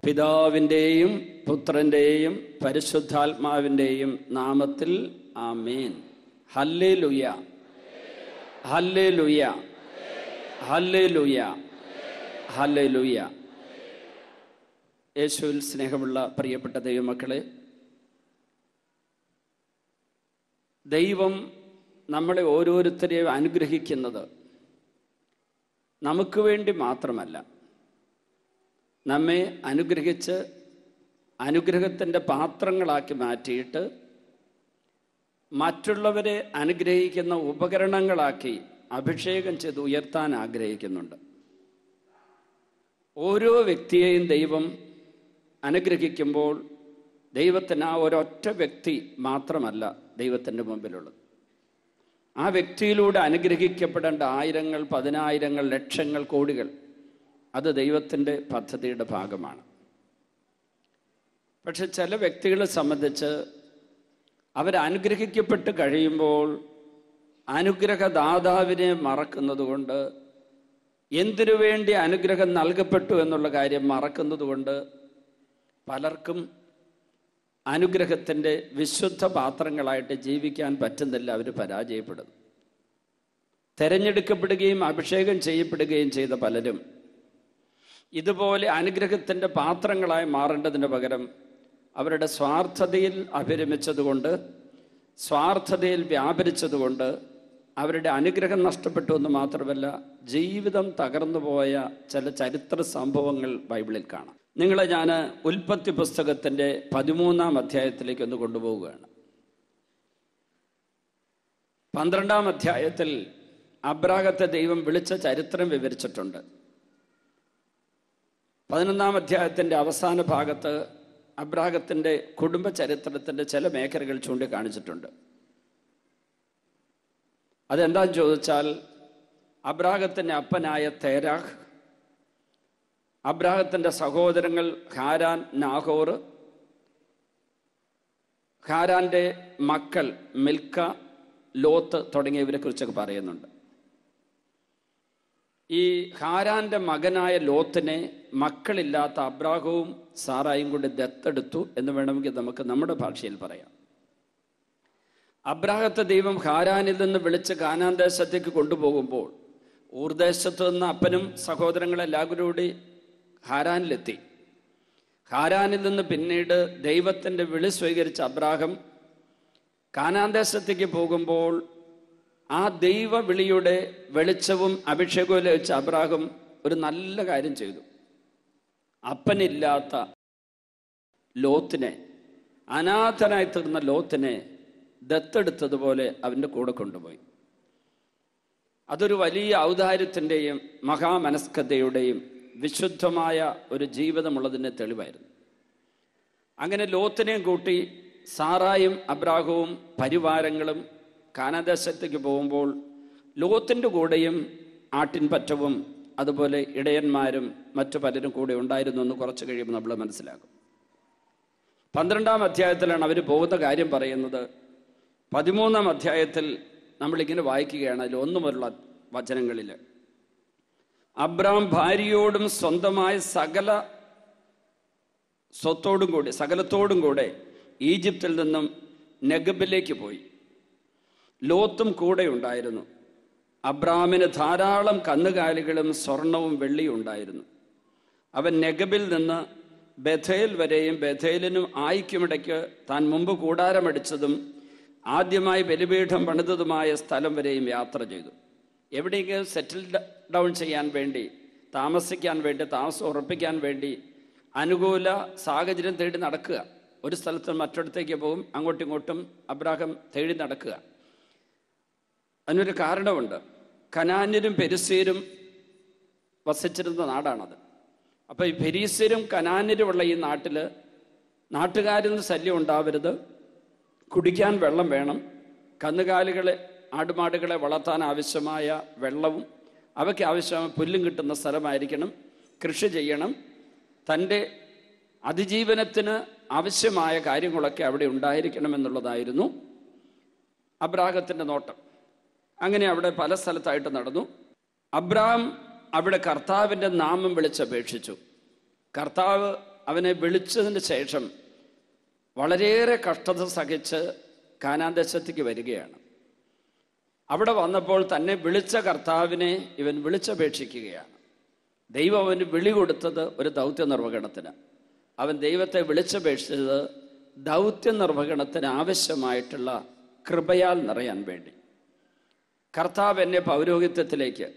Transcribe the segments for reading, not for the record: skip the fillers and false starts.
പിതാവിൻ്റെയും പുത്രൻ്റെയും പരിശുദ്ധാത്മാവിൻ്റെയും നാമത്തിൽ ആമേൻ. ഹല്ലേലൂയ, ഹല്ലേലൂയ, ഹല്ലേലൂയ, ഹല്ലേലൂയ. യേശുവിൽ സ്നേഹമുള്ള പ്രിയപ്പെട്ട ദൈവമക്കളെ, ദൈവം നമ്മളെ ഓരോരുത്തരെയും അനുഗ്രഹിക്കുന്നത് നമുക്ക് വേണ്ടി മാത്രമല്ല, നമ്മെ അനുഗ്രഹിച്ച് അനുഗ്രഹത്തിൻ്റെ പാത്രങ്ങളാക്കി മാറ്റിയിട്ട് മറ്റുള്ളവരെ അനുഗ്രഹിക്കുന്ന ഉപകരണങ്ങളാക്കി അഭിഷേകം ചെയ്ത് ഉയർത്താൻ ആഗ്രഹിക്കുന്നുണ്ട്. ഓരോ വ്യക്തിയെയും ദൈവം അനുഗ്രഹിക്കുമ്പോൾ ദൈവത്തിന് ആ ഒരൊറ്റ വ്യക്തി മാത്രമല്ല ദൈവത്തിൻ്റെ മുമ്പിലുള്ളത്. ആ വ്യക്തിയിലൂടെ അനുഗ്രഹിക്കപ്പെടേണ്ട ആയിരങ്ങൾ, പതിനായിരങ്ങൾ, ലക്ഷങ്ങൾ, കോടികൾ, അത് ദൈവത്തിൻ്റെ പദ്ധതിയുടെ ഭാഗമാണ്. പക്ഷെ ചില വ്യക്തികളെ സംബന്ധിച്ച് അവരനുഗ്രഹിക്കപ്പെട്ട് കഴിയുമ്പോൾ അനുഗ്രഹദാതാവിനെ മറക്കുന്നത് കൊണ്ട്, എന്തിനു വേണ്ടി അനുഗ്രഹം നൽകപ്പെട്ടു എന്നുള്ള കാര്യം മറക്കുന്നത് കൊണ്ട് പലർക്കും അനുഗ്രഹത്തിൻ്റെ വിശുദ്ധ പാത്രങ്ങളായിട്ട് ജീവിക്കാൻ പറ്റുന്നില്ല. അവർ പരാജയപ്പെടുന്നു. തെരഞ്ഞെടുക്കപ്പെടുകയും അഭിഷേകം ചെയ്യപ്പെടുകയും ചെയ്ത പലരും ഇതുപോലെ അനുഗ്രഹത്തിൻ്റെ പാത്രങ്ങളായി മാറേണ്ടതിന് പകരം അവരുടെ സ്വാർത്ഥതയിൽ അഭിരമിച്ചതുകൊണ്ട്, സ്വാർത്ഥതയിൽ വ്യാപരിച്ചതുകൊണ്ട് അവരുടെ അനുഗ്രഹം നഷ്ടപ്പെട്ടു എന്ന് മാത്രമല്ല, ജീവിതം തകർന്നുപോയ ചില ചരിത്ര സംഭവങ്ങൾ ബൈബിളിൽ കാണാം. നിങ്ങളെ ഞാൻ ഉൽപ്പത്തി പുസ്തകത്തിൻ്റെ 13-ാം അധ്യായത്തിലേക്ക് ഒന്ന് കൊണ്ടുപോവുകയാണ്. 12-ാം അധ്യായത്തിൽ അബ്രാഹത്തെ ദൈവം വിളിച്ച ചരിത്രം വിവരിച്ചിട്ടുണ്ട്. 11-ാം അധ്യായത്തിൻ്റെ അവസാന ഭാഗത്ത് അബ്രാഹത്തിൻ്റെ കുടുംബ ചരിത്രത്തിൻ്റെ ചില മേഖലകൾ ചൂണ്ടിക്കാണിച്ചിട്ടുണ്ട്. അതെന്താന്ന് ചോദിച്ചാൽ, അബ്രാഹത്തിൻ്റെ അപ്പനായ തേരാഹ്, അബ്രാഹത്തിൻ്റെ സഹോദരങ്ങൾ ഹാരാൻ, നാഹോർ, ഹാരാൻ്റെ മക്കൾ മിൽക്ക, ലോത്ത് തുടങ്ങിയവരെ കുറിച്ചൊക്കെ പറയുന്നുണ്ട്. ഈ ഹാരാൻ്റെ മകനായ ലോത്തിനെ മക്കളില്ലാത്ത അബ്രാഹവും സാറായും കൂടി ദത്തെടുത്തു എന്ന് വേണമെങ്കിൽ നമുക്ക് നമ്മുടെ ഭാഷയിൽ പറയാം. അബ്രാഹത്തെ ദൈവം ഹാരാനിൽ നിന്ന് വിളിച്ച് കാനാൻ ദേശത്തേക്ക് കൊണ്ടുപോകുമ്പോൾ ഊർദേശത്ത് നിന്ന് അപ്പനും സഹോദരങ്ങളെല്ലാവരും കൂടി ഹാരാനിലെത്തി. ഹാരാനിൽ നിന്ന് പിന്നീട് ദൈവത്തിൻ്റെ വിളി സ്വീകരിച്ച അബ്രാഹം കാനാൻ ദേശത്തേക്ക് പോകുമ്പോൾ ആ ദൈവ വിളിയുടെ വെളിച്ചവും അഭിഷേകവും ലഭിച്ച അബ്രാഹം ഒരു നല്ല കാര്യം ചെയ്തു. അപ്പനില്ലാത്ത ലോത്തിനെ, അനാഥനായി തീർന്ന ലോത്തിനെ ദത്തെടുത്തതുപോലെ അവൻ്റെ കൂടെ കൊണ്ടുപോയി. അതൊരു വലിയ ഔദാര്യത്തിൻ്റെയും മഹാമനസ്കതയുടെയും വിശുദ്ധമായ ഒരു ജീവിതമുള്ളതിൻ്റെ തെളിവായിരുന്നു. അങ്ങനെ ലോത്തിനെയും കൂട്ടി സാറായും അബ്രാഹവും പരിവാരങ്ങളും കാനാദേശത്തേക്ക് പോകുമ്പോൾ ലോത്തിൻ്റെ കൂടെയും ആട്ടിൻപറ്റവും അതുപോലെ ഇടയന്മാരും മറ്റു പലരും കൂടെ ഉണ്ടായിരുന്നു എന്ന് കുറച്ച് കഴിയുമ്പോൾ നമ്മൾ മനസ്സിലാക്കും. 12-ാം അധ്യായത്തിലാണ് അവർ പോകുന്ന കാര്യം പറയുന്നത്. 13-ാം അധ്യായത്തിൽ നമ്മളിങ്ങനെ വായിക്കുകയാണ്. അതിൽ 1 മുതലുള്ള വചനങ്ങളിൽ, അബ്രാം ഭാര്യയോടും സ്വന്തമായ സകല സ്വത്തോടും കൂടി, സകലത്തോടും കൂടെ ഈജിപ്തിൽ നിന്നും നെഗബിലേക്ക് പോയി. ലോത്തും കൂടെ ഉണ്ടായിരുന്നു. അബ്രാമിന് ധാരാളം കന്നുകാലികളും സ്വർണവും വെള്ളിയും ഉണ്ടായിരുന്നു. അവൻ നെഗബിൽ നിന്ന് ബഥേൽ വരെയും ബഥേലിനും ആയിക്കുമിടയ്ക്ക് താൻ മുമ്പ് കൂടാരമടിച്ചതും ആദ്യമായി ബലിപീഠം പണിതതുമായ സ്ഥലം വരെയും യാത്ര ചെയ്തു. എവിടെയെങ്കിലും സെറ്റിൽ ഡൗൺ ചെയ്യാൻ വേണ്ടി, താമസിക്കാൻ വേണ്ടി, താമസം ഉറപ്പിക്കാൻ വേണ്ടി അനുകൂല സാഹചര്യം തേടി നടക്കുക. ഒരു സ്ഥലത്ത് മറ്റൊരിടത്തേക്ക് പോകും, അങ്ങോട്ടും ഇങ്ങോട്ടും അബ്രാഹം തേടി നടക്കുക. അതിനൊരു കാരണമുണ്ട്. കനാന്യരും പെരിസ്യരും വസിച്ചിരുന്ന നാടാണത്. അപ്പോൾ ഈ പെരിസ്യരും കനാന്യരുമുള്ള ഈ നാട്ടിൽ നാട്ടുകാരിൽ നിന്ന് ശല്യം ഉണ്ടാവരുത്, കുടിക്കാൻ വെള്ളം വേണം, കന്നുകാലികളെ, ആടുമാടുകളെ വളർത്താൻ ആവശ്യമായ വെള്ളവും അവയ്ക്ക് ആവശ്യമായ പുല്ലും കിട്ടുന്ന സ്ഥലമായിരിക്കണം, കൃഷി ചെയ്യണം, തൻ്റെ അതിജീവനത്തിന് ആവശ്യമായ കാര്യങ്ങളൊക്കെ അവിടെ ഉണ്ടായിരിക്കണം എന്നുള്ളതായിരുന്നു അബ്രാഹത്തിൻ്റെ നോട്ടം. അങ്ങനെ അവിടെ പല സ്ഥലത്തായിട്ട് നടന്നു. അബ്രാം അവിടെ കർത്താവിൻ്റെ നാമം വിളിച്ചപേക്ഷിച്ചു. കർത്താവ് അവനെ വിളിച്ചതിന് ശേഷം വളരെയേറെ കഷ്ടത സഹിച്ച് കാനാൻ ദേശത്തേക്ക് വരികയാണ്. അവിടെ വന്നപ്പോൾ തന്നെ വിളിച്ച കർത്താവിനെ ഇവൻ വിളിച്ചപേക്ഷിക്കുകയാണ്. ദൈവം അവന് വിളി കൊടുത്തത് ഒരു ദൗത്യ നിർവഹണത്തിന്. അവൻ ദൈവത്തെ വിളിച്ചപേക്ഷിച്ചത് ദൗത്യ നിർവഹണത്തിന് ആവശ്യമായിട്ടുള്ള കൃപയാൽ നിറയാൻ വേണ്ടി. കർത്താവ് എന്നെ പൗരോഹിത്യത്തിലേക്ക്,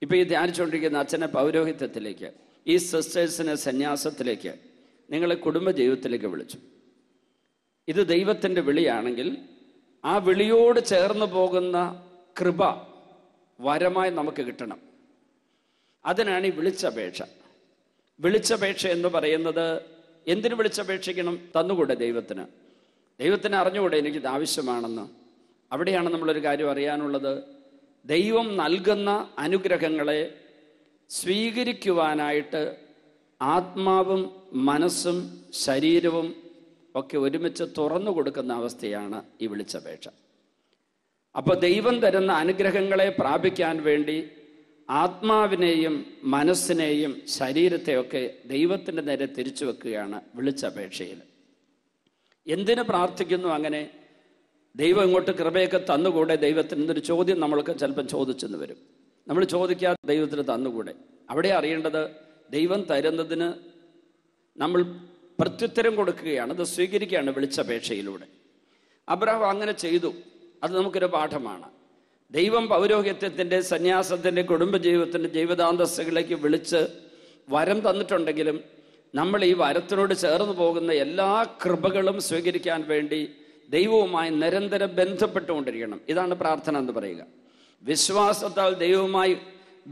ഇപ്പം ഈ ധ്യാനിച്ചുകൊണ്ടിരിക്കുന്ന അച്ഛനെ പൗരോഹിത്യത്തിലേക്ക്, ഈ സിസ്റ്റേഴ്സിനെ സന്യാസത്തിലേക്ക്, നിങ്ങളെ കുടുംബജീവിതത്തിലേക്ക് വിളിച്ചു. ഇത് ദൈവത്തിൻ്റെ വിളിയാണെങ്കിൽ ആ വിളിയോട് ചേർന്ന് പോകുന്ന കൃപ വരമായി നമുക്ക് കിട്ടണം. അതിനാണ് ഈ വിളിച്ചപേക്ഷ. വിളിച്ചപേക്ഷ എന്ന് പറയുന്നത് എന്തിനു വിളിച്ചപേക്ഷിക്കണം? തന്നുകൂടെ ദൈവത്തിന്? ദൈവത്തിന് അറിഞ്ഞുകൂടെ എനിക്കിത് ആവശ്യമാണെന്ന്? അവിടെയാണ് നമ്മളൊരു കാര്യം അറിയാനുള്ളത്. ദൈവം നൽകുന്ന അനുഗ്രഹങ്ങളെ സ്വീകരിക്കുവാനായിട്ട് ആത്മാവും മനസ്സും ശരീരവും ഒക്കെ ഒരുമിച്ച് തുറന്നു കൊടുക്കുന്ന അവസ്ഥയാണ് ഈ വിളിച്ചപേക്ഷ. അപ്പോൾ ദൈവം തരുന്ന അനുഗ്രഹങ്ങളെ പ്രാപിക്കാൻ വേണ്ടി ആത്മാവിനെയും മനസ്സിനെയും ശരീരത്തെയൊക്കെ ദൈവത്തിൻ്റെ നേരെ തിരിച്ചു വെക്കുകയാണ് വിളിച്ചപേക്ഷയിൽ. എന്തിനു പ്രാർത്ഥിക്കുന്നു? അങ്ങനെ ദൈവം ഇങ്ങോട്ട് കൃപയൊക്കെ തന്നുകൂടെ ദൈവത്തിന് എന്നൊരു ചോദ്യം നമ്മൾക്ക് ചിലപ്പം ചോദിച്ചെന്ന് വരും. നമ്മൾ ചോദിക്കാതെ ദൈവത്തിന് തന്നുകൂടെ? അവിടെ അറിയേണ്ടത് ദൈവം തരുന്നതിന് നമ്മൾ പ്രത്യുത്തരം കൊടുക്കുകയാണ്, അത് സ്വീകരിക്കുകയാണ് വിളിച്ചപേക്ഷയിലൂടെ. അബ്രഹാം അങ്ങനെ ചെയ്തു. അത് നമുക്കൊരു പാഠമാണ്. ദൈവം പൗരോഹിത്യത്തിൻ്റെ, സന്യാസത്തിൻ്റെ, കുടുംബജീവിതത്തിൻ്റെ ജീവിതാന്തസ്സുകളിലേക്ക് വിളിച്ച് വരം തന്നിട്ടുണ്ടെങ്കിലും നമ്മൾ ഈ വരത്തിനോട് ചേർന്ന് പോകുന്ന എല്ലാ കൃപകളും സ്വീകരിക്കാൻ വേണ്ടി ദൈവവുമായി നിരന്തരം ബന്ധപ്പെട്ടുകൊണ്ടിരിക്കണം. ഇതാണ് പ്രാർത്ഥന എന്ന് പറയുക. വിശ്വാസത്താൽ ദൈവവുമായി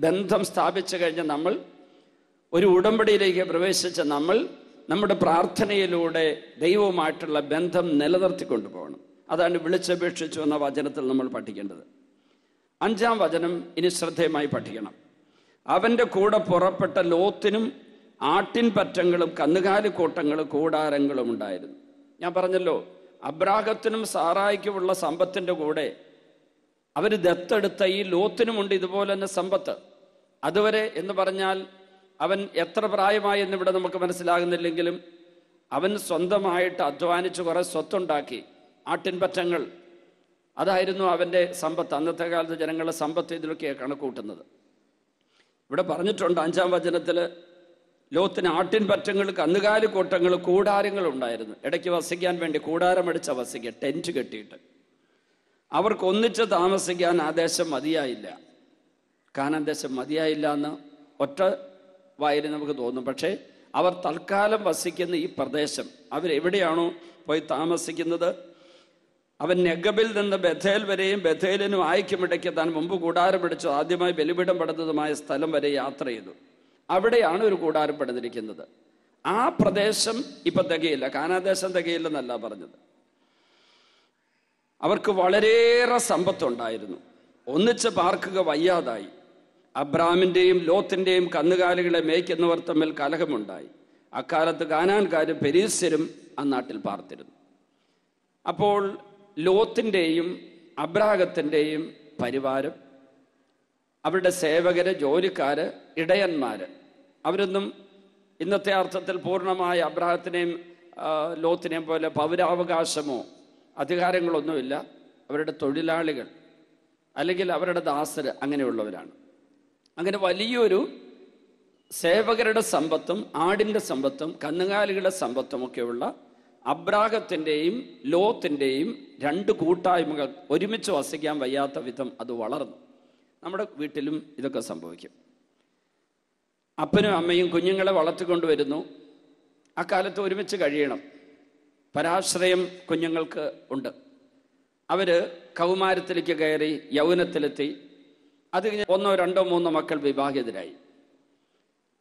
ബന്ധം സ്ഥാപിച്ചു കഴിഞ്ഞ നമ്മൾ, ഒരു ഉടമ്പടിയിലേക്ക് പ്രവേശിച്ച നമ്മൾ, നമ്മുടെ പ്രാർത്ഥനയിലൂടെ ദൈവവുമായിട്ടുള്ള ബന്ധം നിലനിർത്തിക്കൊണ്ടു പോകണം. അതാണ് വിളിച്ചപേക്ഷിച്ചു എന്ന വചനത്തിൽ നമ്മൾ പഠിക്കേണ്ടത്. 5-ാം വചനം ഇനി ശ്രദ്ധേയമായി പഠിക്കണം. അവൻ്റെ കൂടെ പുറപ്പെട്ട ലോത്തിനും ആട്ടിൻ പറ്റങ്ങളും കന്നുകാലിക്കൂട്ടങ്ങളും കൂടാരങ്ങളും ഉണ്ടായിരുന്നു. ഞാൻ പറഞ്ഞല്ലോ, അബ്രാഹത്തിനും സാറായിക്കുമുള്ള സമ്പത്തിൻ്റെ കൂടെ അവർ ദത്തെടുത്ത ഈ ലോത്തിനുമുണ്ട് ഇതുപോലെ തന്നെ സമ്പത്ത്. അതുവരെ എന്ന് പറഞ്ഞാൽ അവൻ എത്ര പ്രായമായി എന്നിവിടെ നമുക്ക് മനസ്സിലാകുന്നില്ലെങ്കിലും അവൻ സ്വന്തമായിട്ട് അധ്വാനിച്ച് കുറെ സ്വത്തുണ്ടാക്കി. ആട്ടിൻപറ്റങ്ങൾ, അതായിരുന്നു അവൻ്റെ സമ്പത്ത്. അന്നത്തെ കാലത്ത് ജനങ്ങളുടെ സമ്പത്ത് ഇതിലൊക്കെയാണ് കണക്കൂട്ടുന്നത്. ഇവിടെ പറഞ്ഞിട്ടുണ്ട് 5-ാം വചനത്തിൽ, ലോത്തിന് ആട്ടിൻപറ്റങ്ങൾ, കന്നുകാലിക്കൂട്ടങ്ങൾ, കൂടാരങ്ങൾ ഉണ്ടായിരുന്നു. ഇടയ്ക്ക് വസിക്കാൻ വേണ്ടി കൂടാരമടിച്ച വസിക്കുക, ടെൻറ്റ് കെട്ടിയിട്ട്. അവർക്ക് ഒന്നിച്ച് താമസിക്കാൻ ആ ദേശം മതിയായില്ല. കാനാൻ ദേശം മതിയായില്ല എന്ന് ഒറ്റ വായന നമുക്ക് തോന്നും. പക്ഷേ അവർ തൽക്കാലം വസിക്കുന്ന ഈ പ്രദേശം, അവരെവിടെയാണോ പോയി താമസിക്കുന്നത്, അവൻ നെഗബിൽ നിന്ന് ബഥേൽ വരെയും ബഥേലിനും ആയിക്കുമിടയ്ക്ക് താൻ മുമ്പ് കൂടാരം പിടിച്ചു ആദ്യമായി ബലിപീഠം പണിതതുമായ സ്ഥലം വരെ യാത്ര ചെയ്തു. അവിടെയാണ് ഒരു കൂടാരം പണിതിരിക്കുന്നത്. ആ പ്രദേശം ഇപ്പൊ തികയില്ല, കാനാദേശം തികയില്ലെന്നല്ല പറഞ്ഞത്. അവർക്ക് വളരെയേറെ സമ്പത്തുണ്ടായിരുന്നു. ഒന്നിച്ച് പാർക്കുക വയ്യാതായി. അബ്രാമിൻ്റെയും ലോത്തിൻ്റെയും കന്നുകാലികളെ മേയ്ക്കുന്നവർ തമ്മിൽ കലഹമുണ്ടായി. അക്കാലത്ത് കാനാൻകാരും പെരീസ്യരും ആ നാട്ടിൽ പാർത്തിരുന്നു. അപ്പോൾ ലോത്തിൻ്റെയും അബ്രാഹത്തിൻ്റെയും പരിവാരം, അവരുടെ സേവകര്, ജോലിക്കാര്, ഇടയന്മാര്, അവരൊന്നും ഇന്നത്തെ അർത്ഥത്തിൽ പൂർണ്ണമായ അബ്രാഹത്തിനെയും ലോത്തിനെയും പോലെ പൗരാവകാശമോ അധികാരങ്ങളൊന്നുമില്ല. അവരുടെ തൊഴിലാളികൾ അല്ലെങ്കിൽ അവരുടെ ദാസര് അങ്ങനെയുള്ളവരാണ്. അങ്ങനെ വലിയൊരു സേവകരുടെ സമ്പത്തും ആടിൻ്റെ സമ്പത്തും കന്നുകാലികളുടെ സമ്പത്തുമൊക്കെയുള്ള അബ്രാഹത്തിൻ്റെയും ലോത്തിൻ്റെയും 2 കൂട്ടായ്മകൾ ഒരുമിച്ച് വസിക്കാൻ വയ്യാത്ത വിധം അത് വളർന്നു. നമ്മുടെ വീട്ടിലും ഇതൊക്കെ സംഭവിക്കും. അപ്പനും അമ്മയും കുഞ്ഞുങ്ങളെ വളർത്തിക്കൊണ്ടുവരുന്നു. അക്കാലത്ത് ഒരുമിച്ച് കഴിയണം. പരാശ്രയം കുഞ്ഞുങ്ങൾക്ക് ഉണ്ട്. അവർ കൗമാരത്തിലേക്ക് കയറി യൗവനത്തിലെത്തി. അത് കഴിഞ്ഞ് 1, 2, 3 മക്കൾ വിവാഹിതരായി.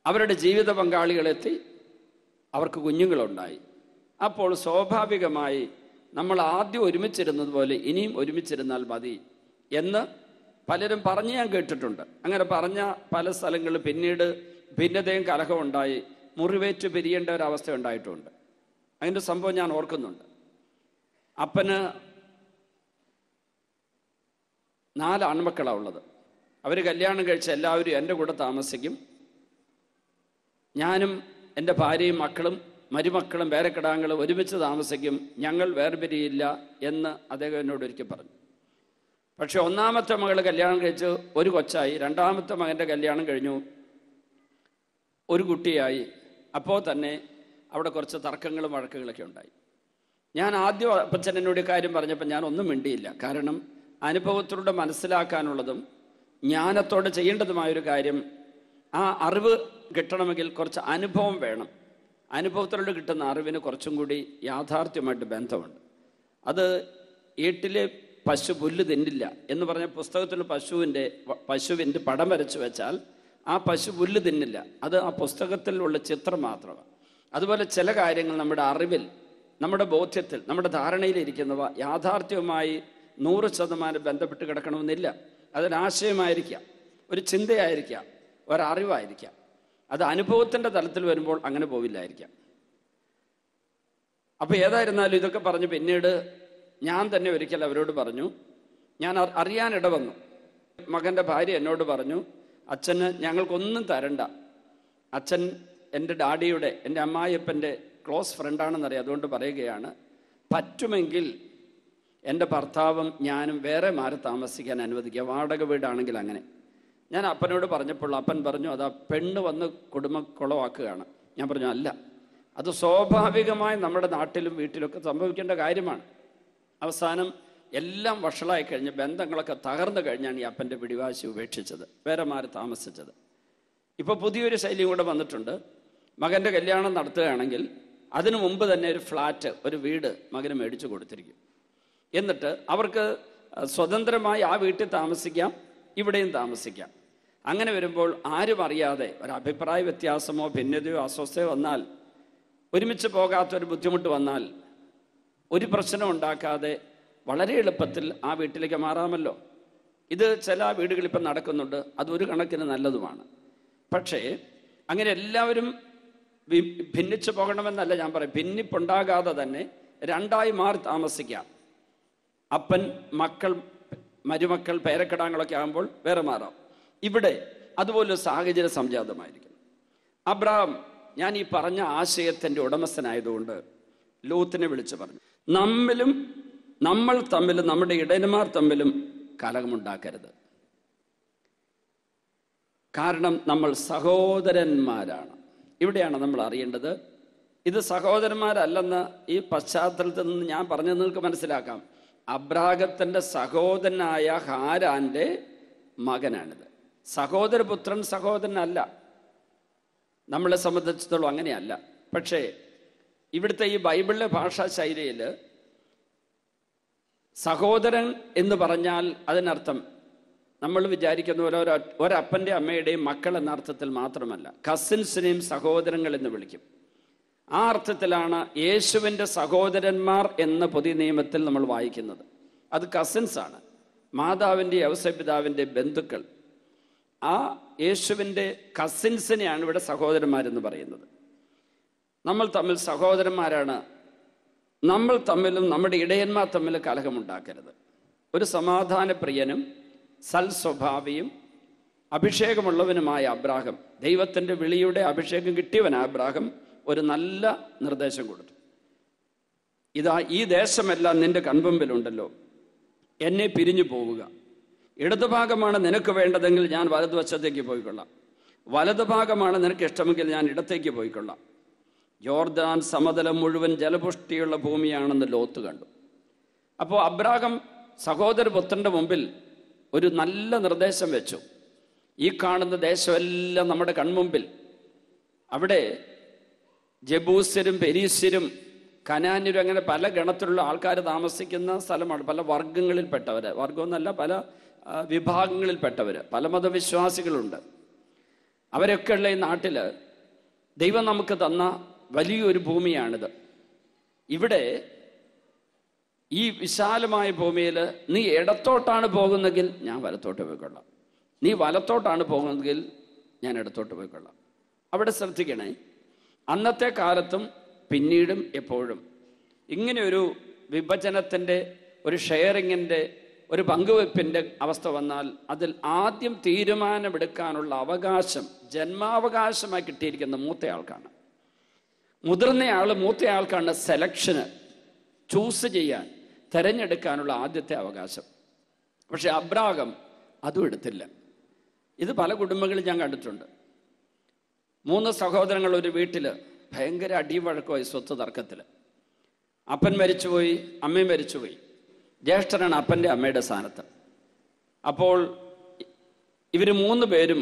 അവരുടെ ജീവിത പങ്കാളികളെത്തി, അവർക്ക് കുഞ്ഞുങ്ങളുണ്ടായി. അപ്പോൾ സ്വാഭാവികമായി നമ്മൾ ആദ്യം ഒരുമിച്ചിരുന്നത് പോലെ ഇനിയും ഒരുമിച്ചിരുന്നാൽ മതി എന്ന് പലരും പറഞ്ഞ് ഞാൻ കേട്ടിട്ടുണ്ട്. അങ്ങനെ പറഞ്ഞ പല സ്ഥലങ്ങളിൽ പിന്നീട് ഭിന്നതയും കലഹവും ഉണ്ടായി, മുറിവേറ്റ് പിരിയേണ്ട ഒരവസ്ഥ ഉണ്ടായിട്ടുമുണ്ട്. അതിൻ്റെ സംഭവം ഞാൻ ഓർക്കുന്നുണ്ട്. അപ്പന് 4 ആൺമക്കളാണ് ഉള്ളത്. അവർ കല്യാണം കഴിച്ച എല്ലാവരും എൻ്റെ കൂടെ താമസിക്കും. ഞാനും എൻ്റെ ഭാര്യയും മക്കളും മരുമക്കളും പേരക്കിടാങ്ങളും ഒരുമിച്ച് താമസിക്കും, ഞങ്ങൾ വേർപിരിയില്ല എന്ന് അദ്ദേഹം എന്നോട് ഒരിക്കൽ പറഞ്ഞു. പക്ഷെ ഒന്നാമത്തെ മകൾ കല്യാണം കഴിച്ച് ഒരു കൊച്ചായി, രണ്ടാമത്തെ മകൻ്റെ കല്യാണം കഴിഞ്ഞു, ഒരു കുട്ടിയായി. അപ്പോൾ തന്നെ അവിടെ കുറച്ച് തർക്കങ്ങളും വഴക്കുകളൊക്കെ ഉണ്ടായി. ഞാൻ ആദ്യം അപ്പച്ചൻ എന്നോട് കാര്യം പറഞ്ഞപ്പോൾ ഞാൻ ഒന്നും മിണ്ടിയില്ല. കാരണം അനുഭവത്തിലൂടെ മനസ്സിലാക്കാനുള്ളതും ജ്ഞാനത്തോടെ ചെയ്യേണ്ടതുമായൊരു കാര്യം, ആ അറിവ് കിട്ടണമെങ്കിൽ കുറച്ച് അനുഭവം വേണം. അനുഭവത്തിലൂടെ കിട്ടുന്ന അറിവിന് കുറച്ചും കൂടി യാഥാർത്ഥ്യമായിട്ട് ബന്ധമുണ്ട്. അത് വീട്ടിലെ പശു പുല്ല് തിന്നില്ല എന്ന് പറഞ്ഞ പുസ്തകത്തിൽ പശുവിൻ്റെ പടം വരച്ചു വെച്ചാൽ ആ പശു പുല്ല് തിന്നില്ല. അത് ആ പുസ്തകത്തിലുള്ള ചിത്രം മാത്രമാണ്. അതുപോലെ ചില കാര്യങ്ങൾ നമ്മുടെ അറിവിൽ, നമ്മുടെ ബോധ്യത്തിൽ, നമ്മുടെ ധാരണയിലിരിക്കുന്നവ യാഥാർത്ഥ്യവുമായി 100% ബന്ധപ്പെട്ട് കിടക്കണമെന്നില്ല. അതൊരാശയമായിരിക്കാം, ഒരു ചിന്തയായിരിക്കാം, ഒരറിവായിരിക്കാം. അത് അനുഭവത്തിൻ്റെ തലത്തിൽ വരുമ്പോൾ അങ്ങനെ പോവില്ലായിരിക്കാം. അപ്പോൾ ഏതായിരുന്നാലും ഇതൊക്കെ പറഞ്ഞ് പിന്നീട് ഞാൻ തന്നെ ഒരിക്കൽ അവരോട് പറഞ്ഞു, ഞാൻ അറിയാനിട വന്നു. മകൻ്റെ ഭാര്യ എന്നോട് പറഞ്ഞു, അച്ഛന് ഞങ്ങൾക്കൊന്നും തരണ്ട, അച്ഛൻ എൻ്റെ ഡാഡിയുടെ, എൻ്റെ അമ്മായിയപ്പൻ്റെ ക്ലോസ് ഫ്രണ്ടാണെന്നറിയാം, അതുകൊണ്ട് പറയുകയാണ്, പറ്റുമെങ്കിൽ എൻ്റെ ഭർത്താവും ഞാനും വേറെ മാറി താമസിക്കാൻ അനുവദിക്കുക, വാടക വീടാണെങ്കിൽ അങ്ങനെ. ഞാൻ അപ്പനോട് പറഞ്ഞപ്പോൾ അപ്പൻ പറഞ്ഞു, അതാ പെണ്ണ് വന്ന് കുടുംബം കുളമാക്കുകയാണ്. ഞാൻ പറഞ്ഞു, അല്ല, അത് സ്വാഭാവികമായി നമ്മുടെ നാട്ടിലും വീട്ടിലൊക്കെ സംഭവിക്കേണ്ട കാര്യമാണ്. അവസാനം എല്ലാം വഷളായി കഴിഞ്ഞ് ബന്ധങ്ങളൊക്കെ തകർന്നു കഴിഞ്ഞാണ് ഈ അപ്പൻ്റെ പിടിവാശി ഉപേക്ഷിച്ചത്, വേറെ മാറി താമസിച്ചത്. ഇപ്പോൾ പുതിയൊരു ശൈലിയും കൂടെ വന്നിട്ടുണ്ട്. മകൻ്റെ കല്യാണം നടത്തുകയാണെങ്കിൽ അതിനു മുമ്പ് തന്നെ ഒരു ഫ്ലാറ്റ്, ഒരു വീട് മകന് മേടിച്ചു കൊടുത്തിരിക്കും. എന്നിട്ട് അവർക്ക് സ്വതന്ത്രമായി ആ വീട്ടിൽ താമസിക്കാം, ഇവിടെയും താമസിക്കാം. അങ്ങനെ വരുമ്പോൾ ആരും അറിയാതെ ഒരു അഭിപ്രായ വ്യത്യാസമോ ഭിന്നതയോ അസ്വസ്ഥയോ വന്നാൽ, ഒരുമിച്ച് പോകാത്തൊരു ബുദ്ധിമുട്ട് വന്നാൽ, ഒരു പ്രശ്നം ഉണ്ടാക്കാതെ വളരെ എളുപ്പത്തിൽ ആ വീട്ടിലേക്ക് മാറാമല്ലോ. ഇത് ചില വീടുകളിൽ ഇപ്പം നടക്കുന്നുണ്ട്, അതൊരു കണക്കിന് നല്ലതുമാണ്. പക്ഷേ അങ്ങനെ എല്ലാവരും ഭിന്നിച്ചു പോകണമെന്നല്ല ഞാൻ പറയും. ഭിന്നിപ്പുണ്ടാകാതെ തന്നെ രണ്ടായി മാറി താമസിക്കാം. അപ്പൻ, മക്കൾ, മരുമക്കൾ, പേരക്കിടാങ്ങളൊക്കെ ആകുമ്പോൾ വേറെ മാറാം. ഇവിടെ അതുപോലൊരു സാഹചര്യം സംജാതമായിരിക്കും. അബ്രഹാം, ഞാൻ ഈ പറഞ്ഞ ആശയത്തിൻ്റെ ഉടമസ്ഥനായതുകൊണ്ട് ലോത്തിനെ വിളിച്ചു പറഞ്ഞു, നമ്മൾ തമ്മിലും നമ്മുടെ ഇടയന്മാർ തമ്മിലും കലഹമുണ്ടാക്കരുത്. കാരണം നമ്മൾ സഹോദരന്മാരാണ്. ഇവിടെയാണ് നമ്മൾ അറിയേണ്ടത്. ഇത് സഹോദരന്മാരല്ലെന്ന് ഈ പശ്ചാത്തലത്തിൽ നിന്ന് ഞാൻ പറഞ്ഞത് നിങ്ങൾക്ക് മനസ്സിലാക്കാം. അബ്രാഹത്തിന്റെ സഹോദരനായ ഹാരാന്റെ മകനാണിത്. സഹോദരപുത്രൻ സഹോദരനല്ല. നമ്മളെ സംബന്ധിച്ചിടത്തോളം അങ്ങനെയല്ല. പക്ഷേ ഇവിടുത്തെ ഈ ബൈബിളിലെ ഭാഷാ ശൈലിയിൽ സഹോദരൻ എന്ന് പറഞ്ഞാൽ അതിനർത്ഥം നമ്മൾ വിചാരിക്കുന്ന ഒരപ്പൻ്റെ അമ്മയുടെയും മക്കൾ എന്ന അർത്ഥത്തിൽ മാത്രമല്ല, കസിൻസിനെയും സഹോദരങ്ങൾ എന്ന് വിളിക്കും. ആ അർത്ഥത്തിലാണ് യേശുവിൻ്റെ സഹോദരന്മാർ എന്ന പുതിയ നിയമത്തിൽ നമ്മൾ വായിക്കുന്നത്. അത് കസിൻസാണ്, മാതാവിൻ്റെ ഔസപിതാവിൻ്റെ ബന്ധുക്കൾ. ആ യേശുവിൻ്റെ കസിൻസിനെയാണ് ഇവിടെ സഹോദരന്മാരെന്ന് പറയുന്നത്. നമ്മൾ തമ്മിൽ സഹോദരന്മാരാണ്. നമ്മൾ തമ്മിലും നമ്മുടെ ഇടയന്മാർ തമ്മിൽ കലഹമുണ്ടാക്കരുത്. ഒരു സമാധാനപ്രിയനും സൽസ്വഭാവിയും അഭിഷേകമുള്ളവനുമായ അബ്രാഹം, ദൈവത്തിൻ്റെ വിളിയുടെ അഭിഷേകം കിട്ടിയവൻ അബ്രാഹം ഒരു നല്ല നിർദ്ദേശം കൊടുത്തു. ഇതാ, ഈ ദേശമെല്ലാം നിന്റെ കൺമുമ്പിലുണ്ടല്ലോ, എന്നെ പിരിഞ്ഞു പോവുക. ഇടതുഭാഗമാണ് നിനക്ക് വേണ്ടതെങ്കിൽ ഞാൻ വലതുവശത്തേക്ക് പോയിക്കൊള്ളാം, വലതുഭാഗമാണ് നിനക്ക് ഇഷ്ടമെങ്കിൽ ഞാൻ ഇടത്തേക്ക് പോയിക്കൊള്ളാം. യോർദാൻ സമതലം മുഴുവൻ ജലപുഷ്ടിയുള്ള ഭൂമിയാണെന്ന് ലോത്ത് കണ്ടു. അപ്പോൾ അബ്രാഹം സഹോദരപുത്രൻ്റെ മുമ്പിൽ ഒരു നല്ല നിർദ്ദേശം വെച്ചു. ഈ കാണുന്ന ദേശമെല്ലാം നമ്മുടെ കൺമുമ്പിൽ, അവിടെ ജബൂസ്യരും പെരീസ്യരും കനാന്യരും അങ്ങനെ പല ഗണത്തിലുള്ള ആൾക്കാർ താമസിക്കുന്ന സ്ഥലമാണ്. പല വർഗങ്ങളിൽപ്പെട്ടവർ, വർഗമെന്നല്ല പല വിഭാഗങ്ങളിൽപ്പെട്ടവർ, പല മതവിശ്വാസികളുണ്ട്. അവരൊക്കെ ഉള്ള ഈ നാട്ടിൽ ദൈവം നമുക്ക് തന്ന വലിയൊരു ഭൂമിയാണിത്. ഇവിടെ ഈ വിശാലമായ ഭൂമിയിൽ നീ ഇടത്തോട്ടാണ് പോകുന്നെങ്കിൽ ഞാൻ വലത്തോട്ട് പോയിക്കൊള്ളാം, നീ വലത്തോട്ടാണ് പോകുന്നതെങ്കിൽ ഞാൻ ഇടത്തോട്ട് പോയിക്കൊള്ളാം. അവിടെ ശ്രദ്ധിക്കണേ, അന്നത്തെ കാലത്തും പിന്നീടും എപ്പോഴും ഇങ്ങനെ ഒരു വിഭജനത്തിൻ്റെ, ഒരു ഷെയറിങ്ങിൻ്റെ, ഒരു പങ്കുവെപ്പിൻ്റെ അവസ്ഥ വന്നാൽ അതിൽ ആദ്യം തീരുമാനമെടുക്കാനുള്ള അവകാശം ജന്മാവകാശമായി കിട്ടിയിരിക്കുന്ന മൂത്തയാൾക്കാണ്. മുതിർന്നയാൾ മൂത്തയാൾക്കാണ് സെലക്ഷന്, ചൂസ് ചെയ്യാൻ, തിരഞ്ഞെടുക്കാനുള്ള ആദ്യത്തെ അവകാശം. പക്ഷെ അബ്രാഹാം അതും എടുത്തില്ല. ഇത് പല കുടുംബങ്ങളിൽ ഞാൻ കണ്ടിട്ടുണ്ട്. 3 സഹോദരങ്ങൾ ഒരു വീട്ടിൽ ഭയങ്കര അടിയും വഴക്കമായി സ്വത്ത് തർക്കത്തിൽ. അപ്പൻ മരിച്ചുപോയി, അമ്മയും മരിച്ചുപോയി. ജ്യേഷ്ഠനാണ് അപ്പൻ്റെ അമ്മയുടെ സ്ഥാനത്ത്. അപ്പോൾ ഇവർ 3 പേരും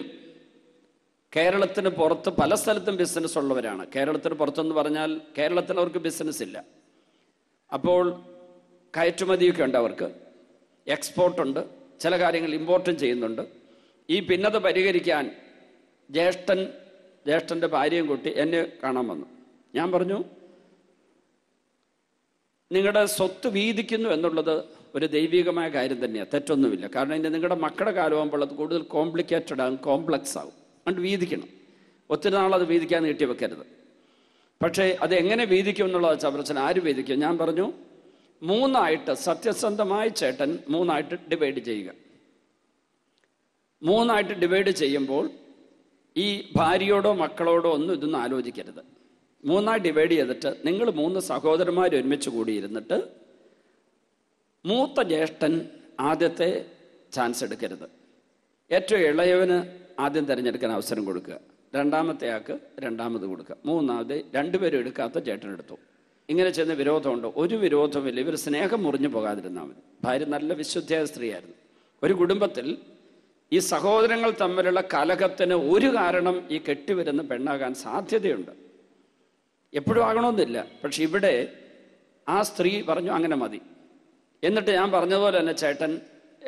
കേരളത്തിന് പുറത്ത് പല സ്ഥലത്തും ബിസിനസ് ഉള്ളവരാണ്. കേരളത്തിന് പുറത്തെന്ന് പറഞ്ഞാൽ കേരളത്തിൽ അവർക്ക് ബിസിനസ് ഇല്ല. അപ്പോൾ കയറ്റുമതിയൊക്കെ ഉണ്ട്, അവർക്ക് എക്സ്പോർട്ടുണ്ട്, ചില കാര്യങ്ങൾ ഇമ്പോർട്ടും ചെയ്യുന്നുണ്ട്. ഈ ഭിന്നത പരിഹരിക്കാൻ ജ്യേഷ്ഠൻ്റെ ഭാര്യയും കൂട്ടി എന്നെ കാണാൻ വന്നു. ഞാൻ പറഞ്ഞു, നിങ്ങളുടെ സ്വത്ത് വീതിക്കുന്നു എന്നുള്ളത് ഒരു ദൈവികമായ കാര്യം തന്നെയാണ്, തെറ്റൊന്നുമില്ല. കാരണം ഇനി നിങ്ങളുടെ മക്കളുടെ കാലമാകുമ്പോൾ അത് കൂടുതൽ കോംപ്ലിക്കേറ്റഡ് ആകും, കോംപ്ലക്സ് ആകും. അതുകൊണ്ട് വീതിക്കണം. ഒത്തിരി നാളത് വീതിക്കാൻ നീട്ടി വെക്കരുത്. പക്ഷേ അത് എങ്ങനെ വീതിക്കും എന്നുള്ളത് പ്രശ്നം. ആര് വീതിക്കും? ഞാൻ പറഞ്ഞു, 3 സത്യസന്ധമായി ചേട്ടൻ 3 ഡിവൈഡ് ചെയ്യുക. 3 ഡിവൈഡ് ചെയ്യുമ്പോൾ ഈ ഭാര്യയോടോ മക്കളോടോ ഒന്നും ഇതൊന്നും ആലോചിക്കരുത്. 3 ഡിവൈഡ് ചെയ്തിട്ട് നിങ്ങൾ 3 സഹോദരന്മാർ ഒരുമിച്ച് കൂടിയിരുന്നിട്ട് മൂത്ത ജ്യേഷ്ഠൻ ആദ്യത്തെ ചാൻസ് എടുക്കരുത്. ഏറ്റവും ഇളയവന് ആദ്യം തിരഞ്ഞെടുക്കാൻ അവസരം കൊടുക്കുക, രണ്ടാമത്തെ ആൾക്ക് രണ്ടാമത് കൊടുക്കുക, മൂന്നാമത് 2 പേരും എടുക്കാത്ത ചേട്ടനെടുത്തു. ഇങ്ങനെ ചെയ്യുന്ന വിരോധമുണ്ടോ? ഒരു വിരോധമില്ല. ഇവർ സ്നേഹം മുറിഞ്ഞു പോകാതിരുന്നാൽ മതി. ഭാര്യ നല്ല വിശുദ്ധയായ സ്ത്രീയായിരുന്നു. ഒരു കുടുംബത്തിൽ ഈ സഹോദരങ്ങൾ തമ്മിലുള്ള കലഹത്തിന് ഒരു കാരണം ഈ കെട്ടിവരുന്ന പെണ്ണാകാൻ സാധ്യതയുണ്ട്. എപ്പോഴും ആകണമെന്നില്ല. പക്ഷെ ഇവിടെ ആ സ്ത്രീ പറഞ്ഞു അങ്ങനെ മതി. എന്നിട്ട് ഞാൻ പറഞ്ഞതുപോലെ തന്നെ ചേട്ടൻ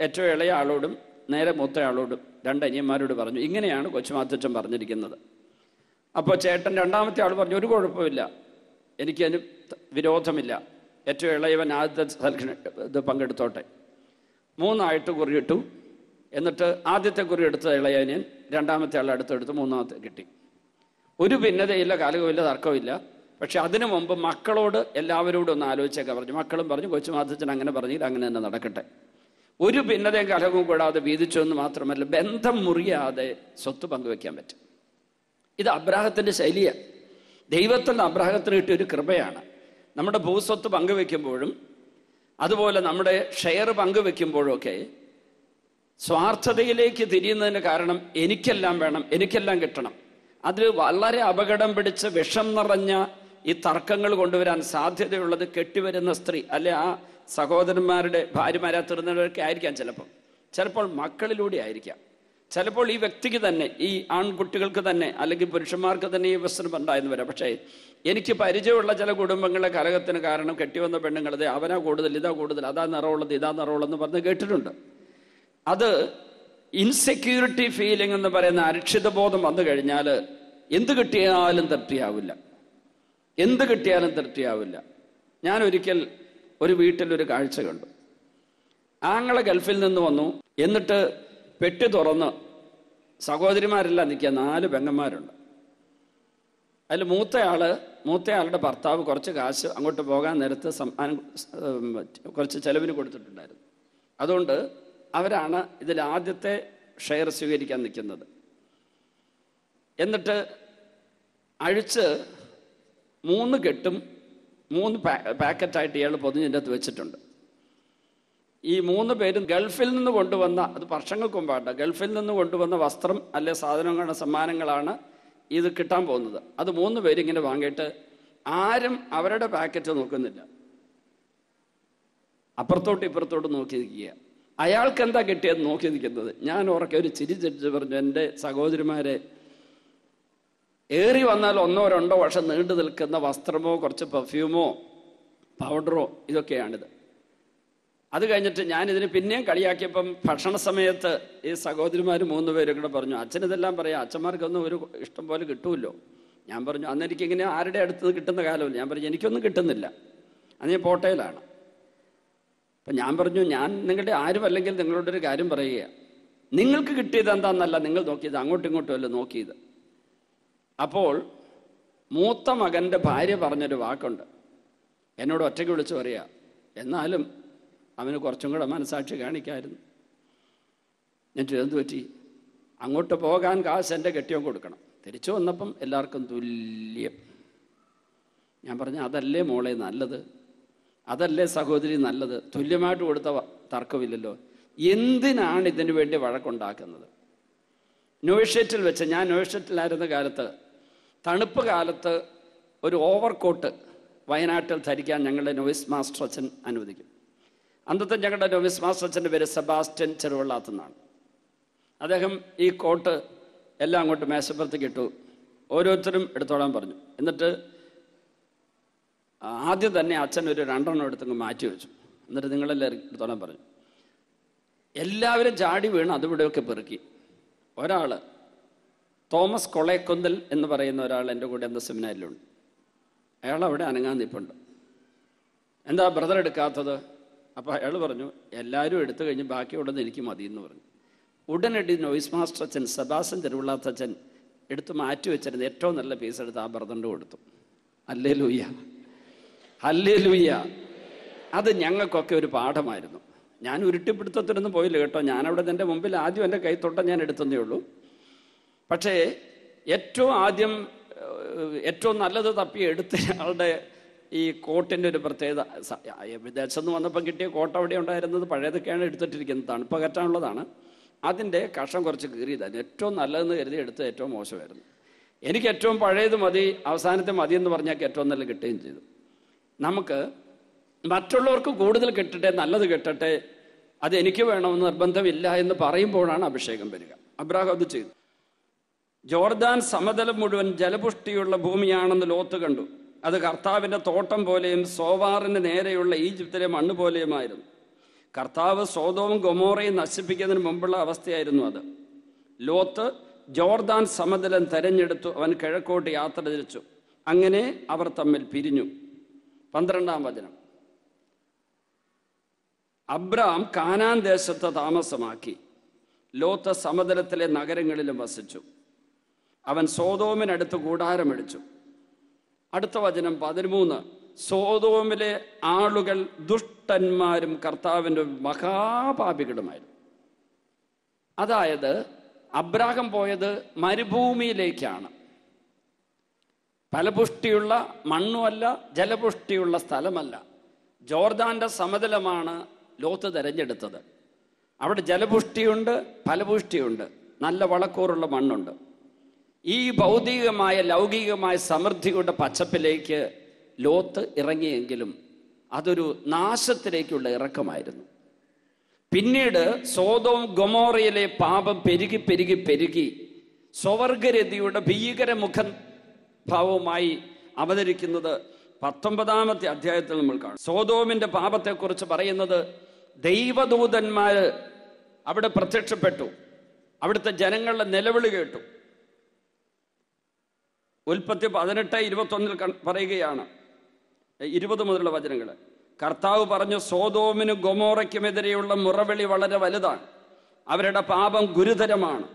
ഏറ്റവും ഇളയ ആളോടും നേരെ മൂത്ത ആളോടും 2 അനിയന്മാരോട് പറഞ്ഞു, ഇങ്ങനെയാണ് കൊച്ചുമാത്തച്ഛൻ പറഞ്ഞിരിക്കുന്നത്. അപ്പോൾ ചേട്ടൻ രണ്ടാമത്തെ ആൾ പറഞ്ഞു, ഒരു കുഴപ്പമില്ല, എനിക്കതിന് വിരോധമില്ല, ഏറ്റവും ഇളയവൻ ആദ്യത്തെ ഇത് പങ്കെടുത്തോട്ടെ. 3 കുറിയിട്ടു. എന്നിട്ട് ആദ്യത്തെ കുറി എടുത്ത ഇളയനിയൻ രണ്ടാമത്തെ ആൾ അടുത്തെടുത്ത് 3ാമത്തെ കിട്ടി. ഒരു ഭിന്നതയില്ല, കാലകമില്ല, തർക്കമില്ല. പക്ഷെ അതിനു മുമ്പ് മക്കളോട് എല്ലാവരോടും ഒന്ന് ആലോചിച്ചൊക്കെ പറഞ്ഞു. മക്കളും പറഞ്ഞു, കൊച്ചുമാത്തച്ഛൻ അങ്ങനെ പറഞ്ഞില്ല, അങ്ങനെ തന്നെ നടക്കട്ടെ. ഒരു ഭിന്നതയും കലഹവും കൂടാതെ വീതിച്ചു എന്ന് മാത്രമല്ല, ബന്ധം മുറിയാതെ സ്വത്ത് പങ്കുവെക്കാൻ പറ്റും. ഇത് അബ്രാഹത്തിൻ്റെ ശൈലിയാണ്. ദൈവത്തിൽ നിന്ന് അബ്രാഹത്തിന് കിട്ടിയ ഒരു കൃപയാണ്. നമ്മുടെ ഭൂസ്വത്ത് പങ്കുവെക്കുമ്പോഴും അതുപോലെ നമ്മുടെ ഷെയർ പങ്കുവെക്കുമ്പോഴും ഒക്കെ സ്വാർത്ഥതയിലേക്ക് തിരിയുന്നതിന് കാരണം എനിക്കെല്ലാം വേണം, എനിക്കെല്ലാം കിട്ടണം. അതിൽ വളരെ അപകടം പിടിച്ച് വിഷം നിറഞ്ഞ ഈ തർക്കങ്ങൾ കൊണ്ടുവരാൻ സാധ്യതയുള്ളത് കെട്ടിവരുന്ന സ്ത്രീ അല്ലെ ആ സഹോദരന്മാരുടെ ഭാര്യമാരെ തീർന്നവരൊക്കെ ആയിരിക്കാം. ചിലപ്പോൾ മക്കളിലൂടെ ആയിരിക്കാം. ചിലപ്പോൾ ഈ വ്യക്തിക്ക് തന്നെ, ഈ ആൺകുട്ടികൾക്ക് തന്നെ അല്ലെങ്കിൽ പുരുഷന്മാർക്ക് തന്നെ ഈ പ്രശ്നം ഉണ്ടായെന്ന് വരാം. പക്ഷേ എനിക്ക് പരിചയമുള്ള ചില കുടുംബങ്ങളിലെ കലഹത്തിന് കാരണം കെട്ടിവന്ന പെണ്ണുങ്ങളത് അവനാ കൂടുതൽ, ഇതാ കൂടുതൽ, അതാ നിറവുള്ളത്, ഇതാ നിറവുള്ളതെന്ന് പറഞ്ഞ് കേട്ടിട്ടുണ്ട്. അത് ഇൻസെക്യൂരിറ്റി ഫീലിംഗ് എന്ന് പറയുന്ന അരക്ഷിതബോധം വന്നു കഴിഞ്ഞാൽ എന്ത് കിട്ടിയാലും തൃപ്തിയാവില്ല, എന്ത് കിട്ടിയാലും തൃപ്തിയാവില്ല. ഞാൻ ഒരിക്കൽ ഒരു വീട്ടിലൊരു കാഴ്ച കണ്ടു. ആങ്ങളെ ഗൾഫിൽ നിന്ന് വന്നു. എന്നിട്ട് പെട്ടി തുറന്ന് സഹോദരിമാരെല്ലാം നിൽക്കുക, 4 പെങ്ങന്മാരുണ്ട്. അതിൽ മൂത്തയാളുടെ ഭർത്താവ് കുറച്ച് കാശ് അങ്ങോട്ട് പോകാൻ നേരത്ത് കുറച്ച് ചെലവിന് കൊടുത്തിട്ടുണ്ടായിരുന്നു. അതുകൊണ്ട് അവരാണ് ഇതിൽ ആദ്യത്തെ ഷെയർ സ്വീകരിക്കാൻ നിൽക്കുന്നത്. എന്നിട്ട് അഴിച്ച് 3 കെട്ടും 3 പാക്കറ്റായിട്ട് ഇയാൾ പൊതിഞ്ഞതിൻ്റെ അകത്ത് വെച്ചിട്ടുണ്ട്. ഈ 3 പേരും ഗൾഫിൽ നിന്ന് കൊണ്ടുവന്ന, അത് വർഷങ്ങൾക്ക് മുമ്പാണ്, ഗൾഫിൽ നിന്ന് കൊണ്ടുവന്ന വസ്ത്രം അല്ലെ സാധനങ്ങളുടെ സമ്മാനങ്ങളാണ് ഇത് കിട്ടാൻ പോകുന്നത്. അത് 3 പേരിങ്ങനെ വാങ്ങിയിട്ട് ആരും അവരുടെ പാക്കറ്റ് നോക്കുന്നില്ല, അപ്പുറത്തോട്ട് ഇപ്പുറത്തോട്ട് നോക്കി നിൽക്കുക. അയാൾക്ക് എന്താ കിട്ടിയത് നോക്കി നിൽക്കുന്നത്. ഞാൻ ഉറക്കെ ഒരു ചിരി ചിരിച്ച് പറഞ്ഞു, എൻ്റെ സഹോദരിമാരെ, ഏറി വന്നാൽ 1-2 വർഷം നീണ്ടു നിൽക്കുന്ന വസ്ത്രമോ കുറച്ച് പെർഫ്യൂമോ പൗഡറോ ഇതൊക്കെയാണിത്. അത് കഴിഞ്ഞിട്ട് ഞാനിതിന് പിന്നെയും കളിയാക്കിയപ്പം ഭക്ഷണ സമയത്ത് ഈ സഹോദരിമാർ 3 പേരും കൂടെ പറഞ്ഞു, അച്ഛനിതെല്ലാം പറയാം, അച്ഛന്മാർക്കൊന്നും ഒരു ഇഷ്ടം പോലെ കിട്ടുമല്ലോ. ഞാൻ പറഞ്ഞു, അന്ന് എനിക്കിങ്ങനെ ആരുടെ അടുത്ത് കിട്ടുന്ന കാലമില്ല. ഞാൻ പറഞ്ഞു, എനിക്കൊന്നും കിട്ടുന്നില്ല, അന്ന് ഞാൻ പോട്ടയിലാണ്. അപ്പം ഞാൻ പറഞ്ഞു, ഞാൻ നിങ്ങളുടെ ആരുമല്ലെങ്കിൽ നിങ്ങളോടൊരു കാര്യം പറയുക, നിങ്ങൾക്ക് കിട്ടിയത് എന്താണെന്നല്ല നിങ്ങൾ നോക്കിയത്, അങ്ങോട്ടും ഇങ്ങോട്ടും അല്ല നോക്കിയത്. അപ്പോൾ മൂത്ത മകൻ്റെ ഭാര്യ പറഞ്ഞൊരു വാക്കുണ്ട്, എന്നോട് ഒറ്റയ്ക്ക് വിളിച്ച് പറയുക, എന്നാലും അവന് കുറച്ചും കൂടെ മനസാക്ഷി കാണിക്കായിരുന്നു. എന്നിട്ട് എന്ത് പറ്റി? അങ്ങോട്ട് പോകാൻ കാശ് എൻ്റെ കെട്ടിയോൻ കൊടുക്കണം, തിരിച്ചു വന്നപ്പം എല്ലാവർക്കും തുല്യം. ഞാൻ പറഞ്ഞു, അതല്ലേ മോളെ നല്ലത്, അതല്ലേ സഹോദരി നല്ലത്, തുല്യമായിട്ട് കൊടുത്ത തർക്കമില്ലല്ലോ, എന്തിനാണ് ഇതിനു വേണ്ടി വഴക്കുണ്ടാക്കുന്നത്? നോയ്ഷറ്റിൽ വെച്ച്, ഞാൻ നോയ്ഷറ്റിലായിരുന്ന കാലത്ത് തണുപ്പ് കാലത്ത് ഒരു ഓവർകോട്ട് വയനാട്ടിൽ ധരിക്കാൻ ഞങ്ങളുടെ നോയിസ് മാസ്റ്റർ അച്ഛൻ അനുവദിക്കും. അന്നത്തെ ഞങ്ങളുടെ നോയിസ് മാസ്റ്റർ അച്ഛൻ്റെ പേര് സെബാസ്റ്റ്യൻ ചെറുവള്ളാത്തുനിന്നാണ്. അദ്ദേഹം ഈ കോട്ട് എല്ലാം അങ്ങോട്ട് മേശപ്പുറത്തേക്ക് ഇട്ടു. ഓരോരുത്തരും എടുത്തോളാൻ പറഞ്ഞു. എന്നിട്ട് ആദ്യം തന്നെ അച്ഛൻ ഒരു 2 എണ്ണം എടുത്തങ്ങ് മാറ്റി വെച്ചു. എന്നിട്ട് നിങ്ങളെല്ലാവരും എടുത്തോളാൻ പറഞ്ഞു. എല്ലാവരും ചാടി വീണ് അതിവിടെയൊക്കെ പെറുക്കി. ഒരാൾ തോമസ് കൊളേക്കൊന്തൽ എന്ന് പറയുന്ന ഒരാൾ എൻ്റെ കൂടെ എന്ന സെമിനാരിലുണ്ട്. അയാൾ അവിടെ അനങ്ങാൻ നിൽപ്പുണ്ട്. എന്താ ബ്രദർ എടുക്കാത്തത്? അപ്പോൾ അയാൾ പറഞ്ഞു, എല്ലാവരും എടുത്തു കഴിഞ്ഞ് ബാക്കിയുള്ളത് എനിക്ക് മതി എന്ന് പറഞ്ഞു. ഉടനടി നോയിസ് മാസ്റ്റർ അച്ഛൻ സെബാസ്റ്റ്യൻ ചെറുവള്ളാത്തച്ഛൻ എടുത്ത് മാറ്റി വെച്ചിരുന്ന ഏറ്റവും നല്ല പീസ് എടുത്ത് ആ ബ്രദറിൻ്റെ കൊടുത്തു. Hallelujah, hallelujah. അത് ഞങ്ങൾക്കൊക്കെ ഒരു പാഠമായിരുന്നു. ഞാൻ ഉരുട്ടിപ്പിടുത്തത്തിനൊന്നും പോയില്ല കേട്ടോ. ഞാനവിടെ എൻ്റെ മുമ്പിൽ ആദ്യം എൻ്റെ കൈ തൊട്ട ഞാൻ എടുത്തതേ ഉള്ളൂ. പക്ഷേ ഏറ്റവും ആദ്യം ഏറ്റവും നല്ലത് തപ്പി എടുത്ത ആളുടെ ഈ കോട്ടിൻ്റെ ഒരു പ്രത്യേകത, വിദേശത്ത് നിന്ന് വന്നപ്പോൾ കിട്ടിയ കോട്ട് അവിടെ ഉണ്ടായിരുന്നത് പഴയതൊക്കെയാണ് എടുത്തിട്ടിരിക്കുന്നത്, തണുപ്പ് കയറ്റാനുള്ളതാണ്. അതിൻ്റെ കഷം കുറച്ച് കീറിയതാണ്. ഏറ്റവും നല്ലതെന്ന് കരുതി എടുത്ത് ഏറ്റവും മോശമായിരുന്നു. എനിക്ക് ഏറ്റവും പഴയത് മതി, അവസാനത്തെ മതി എന്ന് പറഞ്ഞാൽ ഏറ്റവും നല്ല കിട്ടുകയും ചെയ്തു. നമുക്ക് മറ്റുള്ളവർക്ക് കൂടുതൽ കിട്ടട്ടെ, നല്ലത് കിട്ടട്ടെ, അത് എനിക്ക് വേണമെന്ന് നിർബന്ധമില്ല എന്ന് പറയുമ്പോഴാണ് അഭിഷേകം വരിക. അബ്രാഹാം അത് ചെയ്തു. ജോർദാൻ സമതലം മുഴുവൻ ജലപുഷ്ടിയുള്ള ഭൂമിയാണെന്ന് ലോത്ത് കണ്ടു. അത് കർത്താവിൻ്റെ തോട്ടം പോലെയും സോവാറിന് നേരെയുള്ള ഈജിപ്തിലെ മണ്ണ് പോലെയുമായിരുന്നു. കർത്താവ് സോദോമും ഗൊമോറയും നശിപ്പിക്കുന്നതിന് മുമ്പുള്ള അവസ്ഥയായിരുന്നു അത്. ലോത്ത് ജോർദാൻ സമതലം തെരഞ്ഞെടുത്തു. അവൻ കിഴക്കോട്ട് യാത്ര തിരിച്ചു. അങ്ങനെ അവർ തമ്മിൽ പിരിഞ്ഞു. 12-ാം വചനം. അബ്രാം കാനാൻ ദേശത്ത് താമസമാക്കി. ലോത്ത് സമതലത്തിലെ നഗരങ്ങളിലും വസിച്ചു. അവൻ സോദോമിനടുത്ത് കൂടാരമടിച്ചു. അടുത്ത വചനം 13. സോദോമിലെ ആളുകൾ ദുഷ്ടന്മാരും കർത്താവിൻ്റെ മഹാപാപികളുമായിരുന്നു. അതായത് അബ്രാഹാം പോയത് മരുഭൂമിയിലേക്കാണ്. ഫലപുഷ്ടിയുള്ള മണ്ണുമല്ല, ജലപുഷ്ടിയുള്ള സ്ഥലമല്ല. ജോർദാന്റെ സമതലമാണ് ലോത്ത് തിരഞ്ഞെടുത്തത്. അവിടെ ജലപുഷ്ടിയുണ്ട്, ഫലപുഷ്ടിയുണ്ട്, നല്ല വളക്കൂറുള്ള മണ്ണുണ്ട്. ഈ ഭൗതികമായ ലൗകികമായ സമൃദ്ധിയുടെ പച്ചപ്പിലേക്ക് ലോത്ത് ഇറങ്ങിയെങ്കിലും അതൊരു നാശത്തിലേക്കുള്ള ഇറക്കമായിരുന്നു. പിന്നീട് സോദോം ഗൊമോറയിലെ പാപം പെരുകി പെരുകി പെരുകി സ്വവർഗരതിയുടെ ഭീകരമുഖ ഭാവവുമായി അവതരിക്കുന്നത് 19-ാമത്തെ അധ്യായത്തിൽ നമ്മൾ കാണും. സോദോമിന്റെ പാപത്തെക്കുറിച്ച് പറയുന്നത്, ദൈവദൂതന്മാർ അവിടെ പ്രത്യക്ഷപ്പെട്ടു. അവിടുത്തെ ജനങ്ങളുടെ നിലവിളി കേട്ടു. ഉൽപ്പത്തി 18:21 പറയുകയാണ്, 20 മുതലുള്ള വചനങ്ങൾ. കർത്താവ് പറഞ്ഞു, സോദോമിനും ഗൊമോറയ്ക്കുമെതിരെയുള്ള മുറവിളി വളരെ വലുതാണ്. അവരുടെ പാപം ഗുരുതരമാണ്.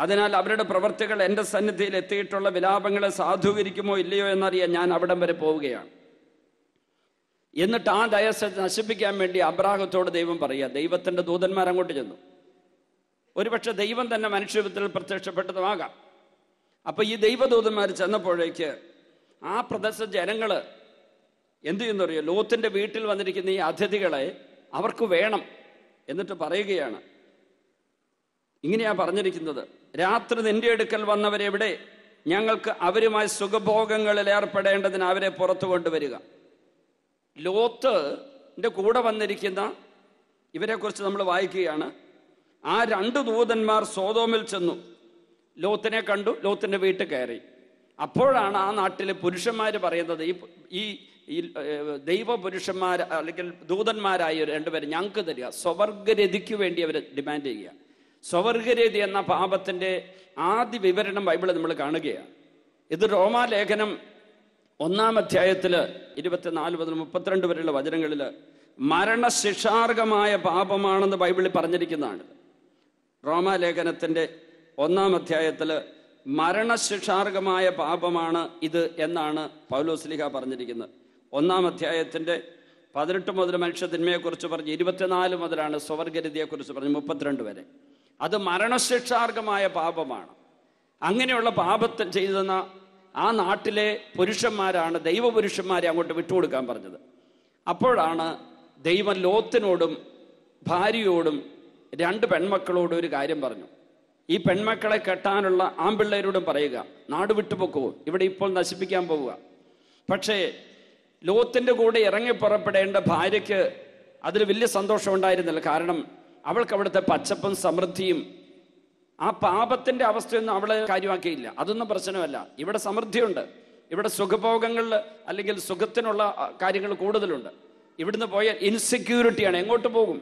അതിനാൽ അവരുടെ പ്രവൃത്തികൾ എൻ്റെ സന്നിധിയിൽ എത്തിയിട്ടുള്ള വിലാപങ്ങളെ സാധൂകരിക്കുമോ ഇല്ലയോ എന്നറിയാൻ ഞാൻ അവിടം വരെ പോവുകയാണ്. എന്നിട്ട് ആ ദേശത്തെ നശിപ്പിക്കാൻ വേണ്ടി അബ്രാഹത്തോട് ദൈവം പറയുക. ദൈവത്തിൻ്റെ ദൂതന്മാർ അങ്ങോട്ട് ചെന്നു. ഒരുപക്ഷെ ദൈവം തന്നെ മനുഷ്യരൂപത്തിൽ പ്രത്യക്ഷപ്പെട്ടതുമാകാം. അപ്പൊ ഈ ദൈവദൂതന്മാർ ചെന്നപ്പോഴേക്ക് ആ പ്രദേശ ജനങ്ങൾ എന്തു ചെയ്യുന്നറിയോ? ലോത്തിന്റെ വീട്ടിൽ വന്നിരിക്കുന്ന ഈ അതിഥികളെ അവർക്ക് വേണം. എന്നിട്ട് പറയുകയാണ്, ഇങ്ങനെയാ പറഞ്ഞിരിക്കുന്നത്, രാത്രി നിന്റെ അടുക്കൽ വന്നവരെവിടെ? ഞങ്ങൾക്ക് അവരുമായി സുഖഭോഗങ്ങളിൽ ഏർപ്പെടേണ്ടതിന് അവരെ പുറത്തു കൊണ്ടുവരിക. ലോത്തിന്റെ കൂടെ വന്നിരിക്കുന്ന ഇവരെ കുറിച്ച് നമ്മൾ വായിക്കുകയാണ്. ആ 2 ദൂതന്മാർ സോദോമിൽ ചെന്നു. ലോത്തിനെ കണ്ടു, ലോത്തിന്റെ വീട്ടിൽ കയറി. അപ്പോഴാണ് ആ നാട്ടിലെ പുരുഷന്മാർ പറയുന്നത്, ഈ ദൈവപുരുഷന്മാർ അല്ലെങ്കിൽ ദൂതന്മാരായ 2 പേര് ഞങ്ങൾക്ക് തരിക. സ്വവർഗരതിക്ക് വേണ്ടി അവർ ഡിമാൻഡ് ചെയ്യുക. സ്വവർഗരതി എന്ന പാപത്തിന്റെ ആദ്യ വിവരണം ബൈബിളിൽ നമ്മൾ കാണുകയാണ്. ഇത് റോമാലേഖനം 1-ാം അധ്യായത്തിൽ 24 മുതൽ 32 വരെയുള്ള വചനങ്ങളിൽ മരണശിക്ഷാർഹമായ പാപമാണെന്ന് ബൈബിളിൽ പറഞ്ഞിരിക്കുന്നതാണ്. റോമാലേഖനത്തിന്റെ 1-ാം അധ്യായത്തിൽ മരണശിക്ഷാർഹമായ പാപമാണ് ഇത് എന്നാണ് പൗലോസ്ലീഹ പറഞ്ഞിരിക്കുന്നത്. 1-ാം അധ്യായത്തിന്റെ 18 മുതൽ മനുഷ്യത്തിന്മയെക്കുറിച്ച് പറഞ്ഞ് 24 മുതലാണ് സ്വവർഗരതിയെക്കുറിച്ച് പറഞ്ഞ് 32 വരെ. അത് മരണശിക്ഷാർഹമായ പാപമാണ്. അങ്ങനെയുള്ള പാപത്തെ ചെയ്തെന്ന ആ നാട്ടിലെ പുരുഷന്മാരാണ് ദൈവപുരുഷന്മാരെ അങ്ങോട്ട് വിട്ടുകൊടുക്കാൻ പറഞ്ഞത്. അപ്പോഴാണ് ദൈവം ലോത്തിനോടും ഭാര്യയോടും 2 പെൺമക്കളോടും ഒരു കാര്യം പറഞ്ഞു. ഈ പെൺമക്കളെ കെട്ടാനുള്ള ആൺപിള്ളേരോടും പറയുക, നാട് വിട്ടുപോക്കൂ, ഇവിടെ ഇപ്പോൾ നശിപ്പിക്കാൻ പോവുക. പക്ഷേ ലോത്തിൻ്റെ കൂടെ ഇറങ്ങി പുറപ്പെടേണ്ട ഭാര്യയ്ക്ക് അതിൽ വലിയ സന്തോഷം ഉണ്ടായിരുന്നില്ല. കാരണം അവൾക്ക് അവിടുത്തെ പച്ചപ്പും സമൃദ്ധിയും ആ പാപത്തിൻ്റെ അവസ്ഥയൊന്നും അവളെ കാര്യമാക്കിയില്ല. അതൊന്നും പ്രശ്നമല്ല. ഇവിടെ സമൃദ്ധിയുണ്ട്, ഇവിടെ സുഖഭോഗങ്ങളിൽ അല്ലെങ്കിൽ സുഖത്തിനുള്ള കാര്യങ്ങൾ കൂടുതലുണ്ട്. ഇവിടുന്ന് പോയാൽ ഇൻസെക്യൂരിറ്റിയാണ്, എങ്ങോട്ട് പോകും?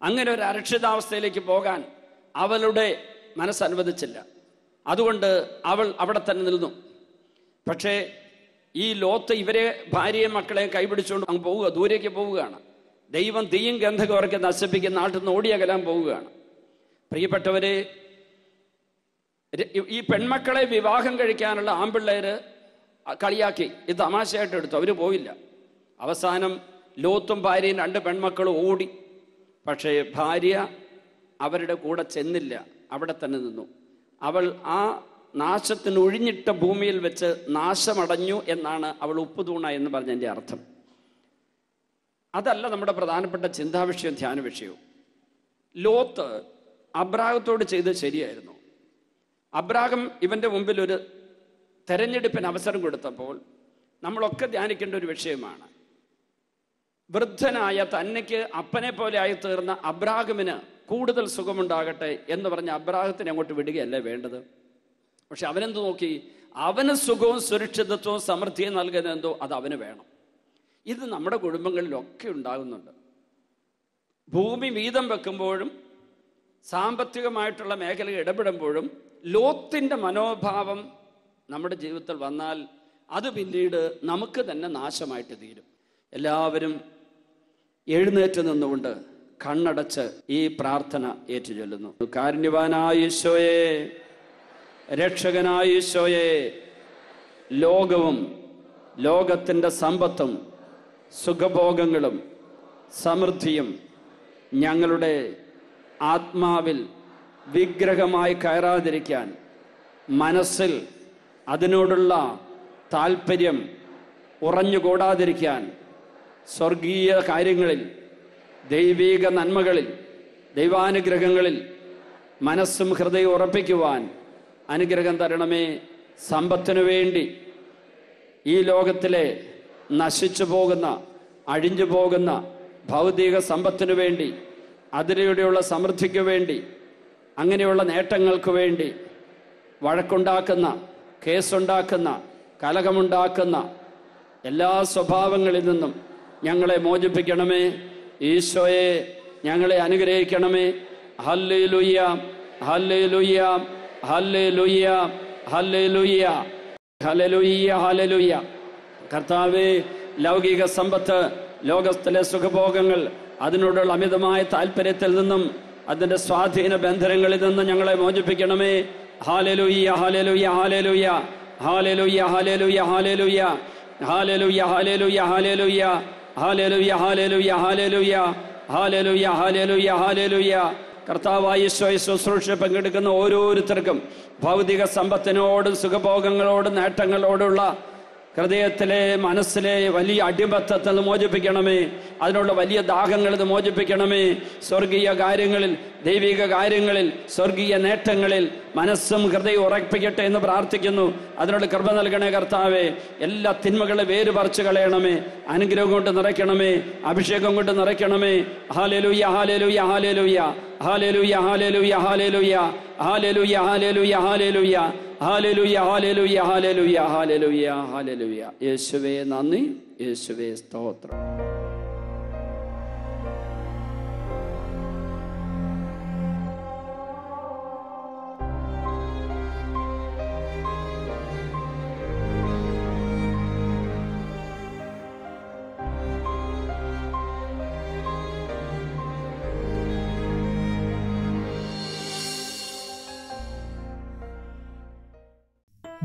അങ്ങനെ ഒരു അരക്ഷിതാവസ്ഥയിലേക്ക് പോകാൻ അവളുടെ മനസ്സനുവദിച്ചില്ല. അതുകൊണ്ട് അവൾ അവിടെ തന്നെ നിന്നു. പക്ഷേ ഈ ലോത്ത് ഇവരെ ഭാര്യയും മക്കളെയും കൈപിടിച്ചുകൊണ്ട് അങ്ങ് പോവുക, ദൂരേക്ക് പോവുകയാണ്. ദൈവം തീയും ഗന്ധകമൊക്കെ നശിപ്പിക്കുന്ന നാട്ടിൽ നിന്ന് ഓടിയകലാൻ പോവുകയാണ്. പ്രിയപ്പെട്ടവരെ, ഈ പെൺമക്കളെ വിവാഹം കഴിക്കാനുള്ള ആൺപിള്ളേര് കളിയാക്കി, ഇത് തമാശയായിട്ട് എടുത്തു. അവർ പോയില്ല. അവസാനം ലോത്തും ഭാര്യയും 2 പെൺമക്കളും ഓടി. പക്ഷേ ഭാര്യ അവരുടെ കൂടെ ചെന്നില്ല, അവിടെ തന്നെ നിന്നു. അവൾ ആ നാശത്തിന് ഒഴിഞ്ഞിട്ട ഭൂമിയിൽ വെച്ച് നാശമടഞ്ഞു എന്നാണ് അവൾ ഉപ്പുതൂണ എന്ന് പറഞ്ഞതിൻ്റെ അർത്ഥം. അതല്ല നമ്മുടെ പ്രധാനപ്പെട്ട ചിന്താവിഷയവും ധ്യാന വിഷയവും. ലോത്ത് അബ്രാഹത്തോട് ചെയ്തത് ശരിയായിരുന്നു. അബ്രാഹം ഇവൻ്റെ മുമ്പിൽ ഒരു തെരഞ്ഞെടുപ്പിന് അവസരം കൊടുത്തപ്പോൾ നമ്മളൊക്കെ ധ്യാനിക്കേണ്ട ഒരു വിഷയമാണ്. വൃദ്ധനായ തന്നയ്ക്ക് അപ്പനെ പോലെ ആയി തീർന്ന അബ്രാഹമിന് കൂടുതൽ സുഖമുണ്ടാകട്ടെ എന്ന് പറഞ്ഞ് അബ്രാഹത്തിനെ അങ്ങോട്ട് വിടുകയല്ലേ വേണ്ടത്. പക്ഷെ അവനെന്ത് നോക്കി? അവന് സുഖവും സുരക്ഷിതത്വവും സമൃദ്ധിയും നൽകുന്നതെന്തോ അത് അവന് വേണം. ഇത് നമ്മുടെ കുടുംബങ്ങളിലൊക്കെ ഉണ്ടാകുന്നുണ്ട്. ഭൂമി വീതം വെക്കുമ്പോഴും സാമ്പത്തികമായിട്ടുള്ള മേഖലയിൽ ഇടപെടുമ്പോഴും ലോത്തിൻ്റെ മനോഭാവം നമ്മുടെ ജീവിതത്തിൽ വന്നാൽ അത് പിന്നീട് നമുക്ക് തന്നെ നാശമായിട്ട് തീരും. എല്ലാവരും എഴുന്നേറ്റ് നിന്നുകൊണ്ട് കണ്ണടച്ച് ഈ പ്രാർത്ഥന ഏറ്റുചൊല്ലുന്നു. കാരുണ്യവാനായ ഈശോയെ, രക്ഷകനായ ഈശോയെ, ലോകവും ലോകത്തിൻ്റെ സമ്പത്തും സുഖഭോഗങ്ങളും സമൃദ്ധിയും ഞങ്ങളുടെ ആത്മാവിൽ വിഗ്രഹമായി കയറാതിരിക്കാൻ, മനസ്സിൽ അതിനോടുള്ള താല്പര്യം ഉറഞ്ഞുകൂടാതിരിക്കാൻ, സ്വർഗീയ കാര്യങ്ങളിൽ, ദൈവീക നന്മകളിൽ, ദൈവാനുഗ്രഹങ്ങളിൽ മനസ്സും ഹൃദയം ഉറപ്പിക്കുവാൻ അനുഗ്രഹം തരണമേ. സമ്പത്തിനു വേണ്ടി ഈ ലോകത്തിലെ നശിച്ചു പോകുന്ന, അഴിഞ്ഞു പോകുന്ന ഭൗതിക സമ്പത്തിനു വേണ്ടി, അതിലൂടെയുള്ള സമൃദ്ധിക്ക് വേണ്ടി, അങ്ങനെയുള്ള നേട്ടങ്ങൾക്ക് വേണ്ടി വഴക്കുണ്ടാക്കുന്ന, കേസുണ്ടാക്കുന്ന, കലഹമുണ്ടാക്കുന്ന എല്ലാ സ്വഭാവങ്ങളിൽ നിന്നും ഞങ്ങളെ മോചിപ്പിക്കണമേ. ഈശോയെ, ഞങ്ങളെ അനുഗ്രഹിക്കണമേ. ഹല്ലേലൂയ, ഹല്ലേലൂയ, ഹല്ലേലൂയ, ഹല്ലേലൂയ, ഹല്ലേലൂയ, ഹല്ലേലൂയ. കർത്താവേ, ലൗകിക സമ്പത്ത്, ലോകത്തിലെ സുഖഭോഗങ്ങൾ, അതിനോടുള്ള അമിതമായ താല്പര്യത്തിൽ നിന്നും അതിൻ്റെ സ്വാധീന ബന്ധനങ്ങളിൽ നിന്നും ഞങ്ങളെ മോചിപ്പിക്കണമേ. ഹല്ലേലൂയ, ഹല്ലേലൂയ, ഹല്ലേലൂയ, ഹല്ലേലൂയ, ഹല്ലേലൂയ, ഹല്ലേലൂയ, ഹല്ലേലൂയ, ഹല്ലേലൂയ, ഹല്ലേലൂയ, ഹല്ലേലൂയ, ഹല്ലേലൂയ, ഹല്ലേലൂയ, ഹല്ലേലൂയ, ഹല്ലേലൂയ, ഹല്ലേലൂയ. കർത്താവായ ഈശോയെ ശുശ്രൂഷ പങ്കെടുക്കുന്ന ഓരോരുത്തർക്കും ഭൗതിക സമ്പത്തിനോടും സുഖഭോഗങ്ങളോടും നേട്ടങ്ങളോടുള്ള ഹൃദയത്തിലെ, മനസ്സിലെ വലിയ അടിമത്തത്തിൽ നിന്ന് മോചിപ്പിക്കണമേ. അതിനുള്ള വലിയ ദാഹങ്ങളിൽ നിന്ന് മോചിപ്പിക്കണമേ. സ്വർഗീയ കാര്യങ്ങളിൽ, ദൈവിക കാര്യങ്ങളിൽ, സ്വർഗീയ നേട്ടങ്ങളിൽ മനസ്സും ഹൃദയം ഉറപ്പിക്കട്ടെ എന്ന് പ്രാർത്ഥിക്കുന്നു. അതിനുള്ള കൃപ നൽകണേ കർത്താവേ. എല്ലാ തിന്മകളെ വേര് പറിച്ചു കളയണമേ. അനുഗ്രഹം കൊണ്ട് നിറയ്ക്കണമേ, അഭിഷേകം കൊണ്ട് നിറയ്ക്കണമേ. ഹല്ലേലൂയ, ഹല്ലേലൂയ, ഹല്ലേലൂയ, ഹല്ലേലൂയ, ഹല്ലേലൂയ, ഹല്ലേലൂയ, ഹല്ലേലൂയ, ഹല്ലേലൂയ, ഹല്ലേലൂയ, ഹല്ലേലൂയ, ഹല്ലേലൂയ, ഹല്ലേലൂയ, ഹല്ലേലൂയ, ഹല്ലേലൂയ. യേശുവേ നന്ദി, യേശുവേ സ്തോത്രം.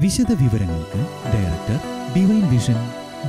വിശദ വിവരങ്ങൾക്ക് director, divine vision,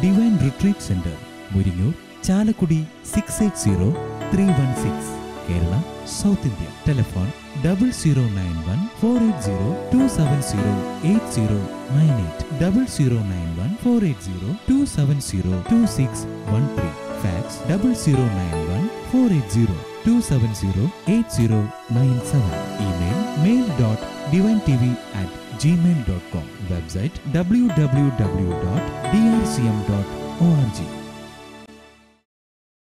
divine retreat centre, Muringoor, Chalakudy 680316, Kerala. South India. Telephone 0091 480 270 8098, 0091 480 270 2613. Fax 0091 480 270 8097. Email mail.divinetv@gmail.com. Website www.drcm.org.